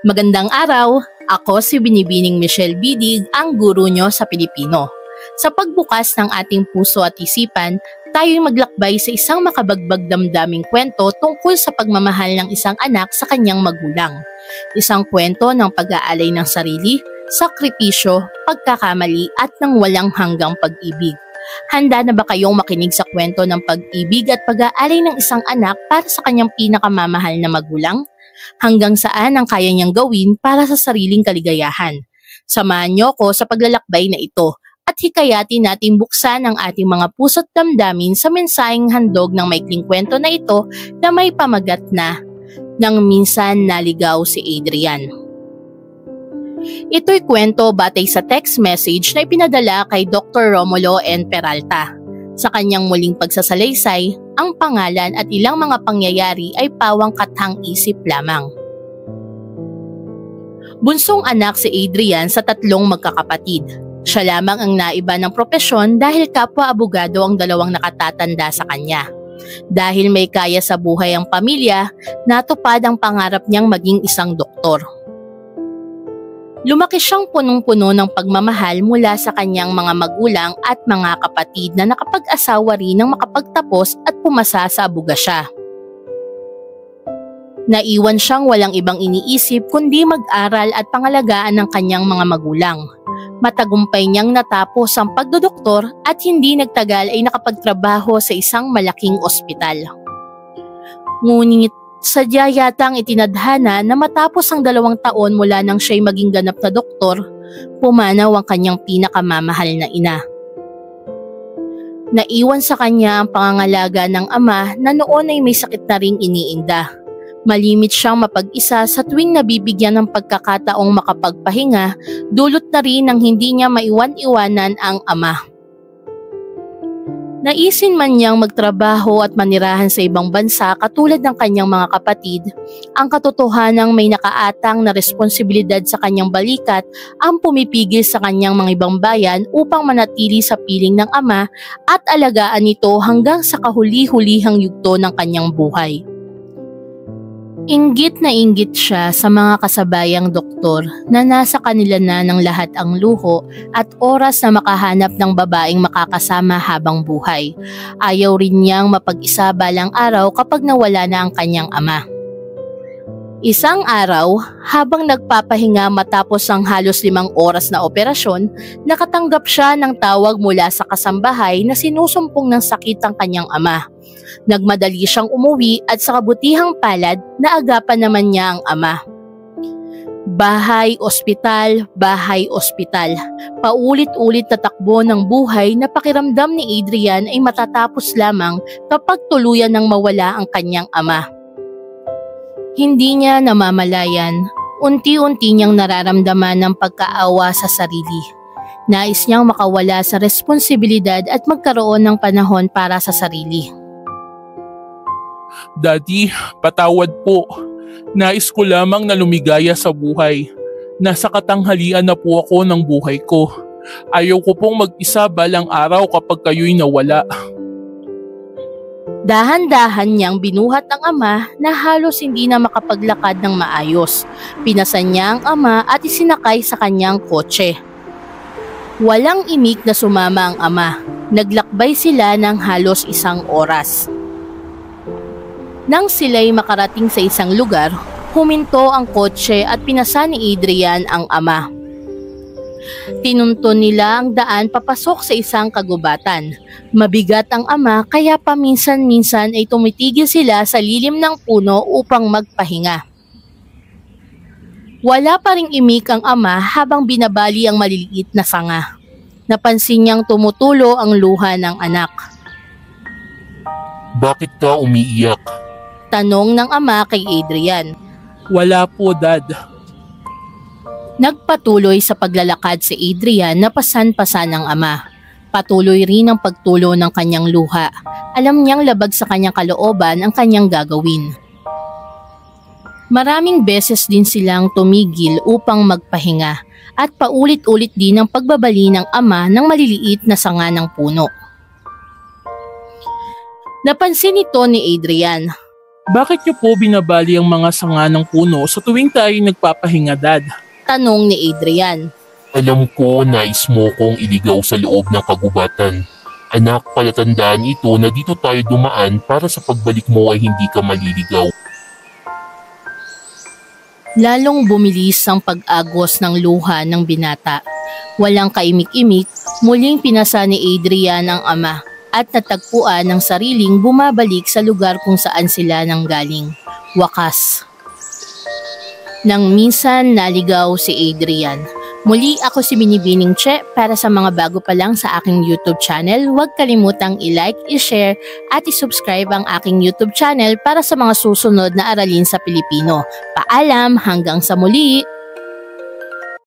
Magandang araw! Ako si Binibining Michelle Bidig, ang guro nyo sa Pilipino. Sa pagbukas ng ating puso at isipan, tayo'y maglakbay sa isang makabagbag damdaming kwento tungkol sa pagmamahal ng isang anak sa kanyang magulang. Isang kwento ng pag-aalay ng sarili, sakripisyo, pagkakamali at ng walang hanggang pag-ibig. Handa na ba kayong makinig sa kwento ng pag-ibig at pag-aalay ng isang anak para sa kanyang pinakamamahal na magulang? Hanggang saan ang kaya niyang gawin para sa sariling kaligayahan? Samahan niyo ko sa paglalakbay na ito at hikayatin natin buksan ang ating mga puso't damdamin sa mensaheng handog ng maikling kwento na ito na may pamagat na Nang Minsan Naligaw si Adrian. Ito'y kwento batay sa text message na ipinadala kay Dr. Romulo N. Peralta. Sa kanyang muling pagsasalaysay, ang pangalan at ilang mga pangyayari ay pawang kathang-isip lamang. Bunsong anak si Adrian sa 3 magkakapatid. Siya lamang ang naiba ng propesyon dahil kapwa abogado ang 2 nakatatanda sa kanya. Dahil may kaya sa buhay ang pamilya, natupad ang pangarap niyang maging isang doktor. Lumaki siyang punong-puno ng pagmamahal mula sa kanyang mga magulang at mga kapatid na nakapag-asawa rin ng makapagtapos at pumasa sa abogasya. Naiwan siyang walang ibang iniisip kundi mag-aral at pangalagaan ng kanyang mga magulang. Matagumpay niyang natapos ang pagdodoktor at hindi nagtagal ay nakapagtrabaho sa isang malaking ospital. Ngunit sadya yatang itinadhana na matapos ang 2 taon mula nang siya'y maging ganap na doktor, pumanaw ang kanyang pinakamamahal na ina. Naiwan sa kanya ang pangangalaga ng ama na noon ay may sakit na ring iniinda. Malimit siyang mapag-isa sa tuwing nabibigyan ng pagkakataong makapagpahinga, dulot na rin ng hindi niya maiwan-iwanan ang ama. Naisin man niyang magtrabaho at manirahan sa ibang bansa katulad ng kanyang mga kapatid, ang katotohanang may nakaatang na responsibilidad sa kanyang balikat ang pumipigil sa kanyang mga ibang bayan upang manatili sa piling ng ama at alagaan ito hanggang sa kahuli-hulihang yugto ng kanyang buhay. Inggit na inggit siya sa mga kasabayang doktor na nasa kanila na ng lahat ang luho at oras na makahanap ng babaeng makakasama habang buhay. Ayaw rin niyang mapag-isa balang araw kapag nawala na ang kanyang ama. Isang araw, habang nagpapahinga matapos ang halos 5 oras na operasyon, nakatanggap siya ng tawag mula sa kasambahay na sinusumpong ng sakit ang kanyang ama. Nagmadali siyang umuwi at sa kabutihang palad, naagapan naman niya ang ama. Bahay, ospital, paulit-ulit na takbo ng buhay na pakiramdam ni Adrian ay matatapos lamang kapag tuluyan ng mawala ang kanyang ama. Hindi niya namamalayan, unti-unti niyang nararamdaman ng pagkaawa sa sarili. Nais niyang makawala sa responsibilidad at magkaroon ng panahon para sa sarili. Daddy, patawad po. Nais ko lamang na lumigaya sa buhay. Nasa katanghalian na po ako ng buhay ko. Ayaw ko pong mag-isa balang araw kapag kayo'y nawala. Dahan-dahan niyang binuhat ang ama na halos hindi na makapaglakad ng maayos. Pinasan niya ang ama at isinakay sa kanyang kotse. Walang imik na sumama ang ama. Naglakbay sila ng halos 1 oras. Nang sila'y makarating sa isang lugar, huminto ang kotse at pinasa ni Adrian ang ama. Tinunton nila ang daan papasok sa isang kagubatan. Mabigat ang ama kaya paminsan-minsan ay tumitigil sila sa lilim ng puno upang magpahinga. Wala pa ring imik ang ama habang binabali ang maliliit na sanga. Napansin niyang tumutulo ang luha ng anak. Bakit ka umiiyak? Tanong ng ama kay Adrian. Wala po, Dad. Nagpatuloy sa paglalakad si Adrian na pasan-pasan ng ama. Patuloy rin ang pagtulo ng kanyang luha. Alam niyang labag sa kanyang kalooban ang kanyang gagawin. Maraming beses din silang tumigil upang magpahinga at paulit-ulit din ang pagbabali ng ama ng maliliit na sanga ng puno. Napansin ito ni Adrian. Bakit niyo po binabali ang mga sanga ng puno sa tuwing tayo nagpapahinga, Dad? Tanong ni Adrian. Alam ko nais mo kong iligaw sa loob ng kagubatan. Anak, palatandaan ito na dito tayo dumaan para sa pagbalik mo ay hindi ka maliligaw. Lalong bumilis ang pag-agos ng luha ng binata. Walang kaimik-imik, muling pinasa ni Adrian ang ama at natagpuan ng sariling bumabalik sa lugar kung saan sila nanggaling. Wakas. Nang minsan naligaw si Adrian. Muli ako si Binibining Che. Para sa mga bago pa lang sa aking YouTube channel, huwag kalimutang i-like, i-share at i-subscribe ang aking YouTube channel para sa mga susunod na aralin sa Pilipino. Paalam, hanggang sa muli!